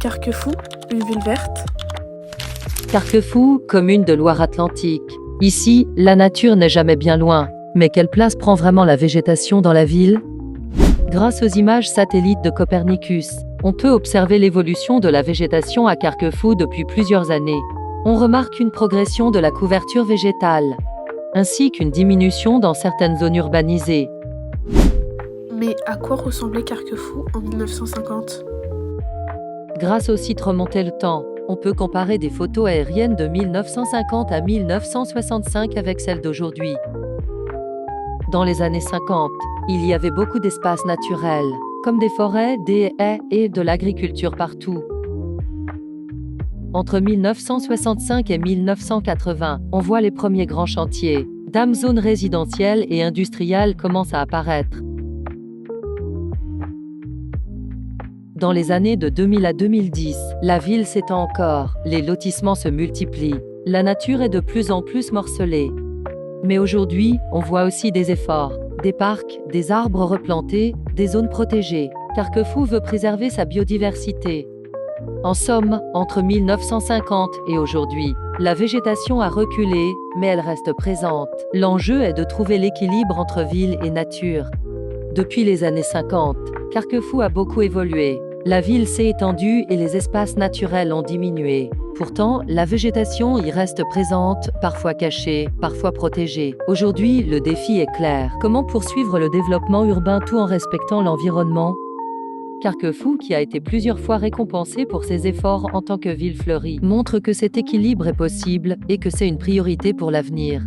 Carquefou, une ville verte. Carquefou, commune de Loire-Atlantique. Ici, la nature n'est jamais bien loin. Mais quelle place prend vraiment la végétation dans la ville? Grâce aux images satellites de Copernicus, on peut observer l'évolution de la végétation à Carquefou depuis plusieurs années. On remarque une progression de la couverture végétale, ainsi qu'une diminution dans certaines zones urbanisées. Mais à quoi ressemblait Carquefou en 1950? Grâce au site Remonter le temps, on peut comparer des photos aériennes de 1950 à 1965 avec celles d'aujourd'hui. Dans les années 50, il y avait beaucoup d'espaces naturels, comme des forêts, des haies et de l'agriculture partout. Entre 1965 et 1980, on voit les premiers grands chantiers. Zones résidentielles et industrielles commencent à apparaître. Dans les années de 2000 à 2010, la ville s'étend encore, les lotissements se multiplient, la nature est de plus en plus morcelée. Mais aujourd'hui, on voit aussi des efforts, des parcs, des arbres replantés, des zones protégées. Carquefou veut préserver sa biodiversité. En somme, entre 1950 et aujourd'hui, la végétation a reculé, mais elle reste présente. L'enjeu est de trouver l'équilibre entre ville et nature. Depuis les années 50, Carquefou a beaucoup évolué. La ville s'est étendue et les espaces naturels ont diminué. Pourtant, la végétation y reste présente, parfois cachée, parfois protégée. Aujourd'hui, le défi est clair. Comment poursuivre le développement urbain tout en respectant l'environnement? Carquefou, qui a été plusieurs fois récompensé pour ses efforts en tant que ville fleurie, montre que cet équilibre est possible et que c'est une priorité pour l'avenir.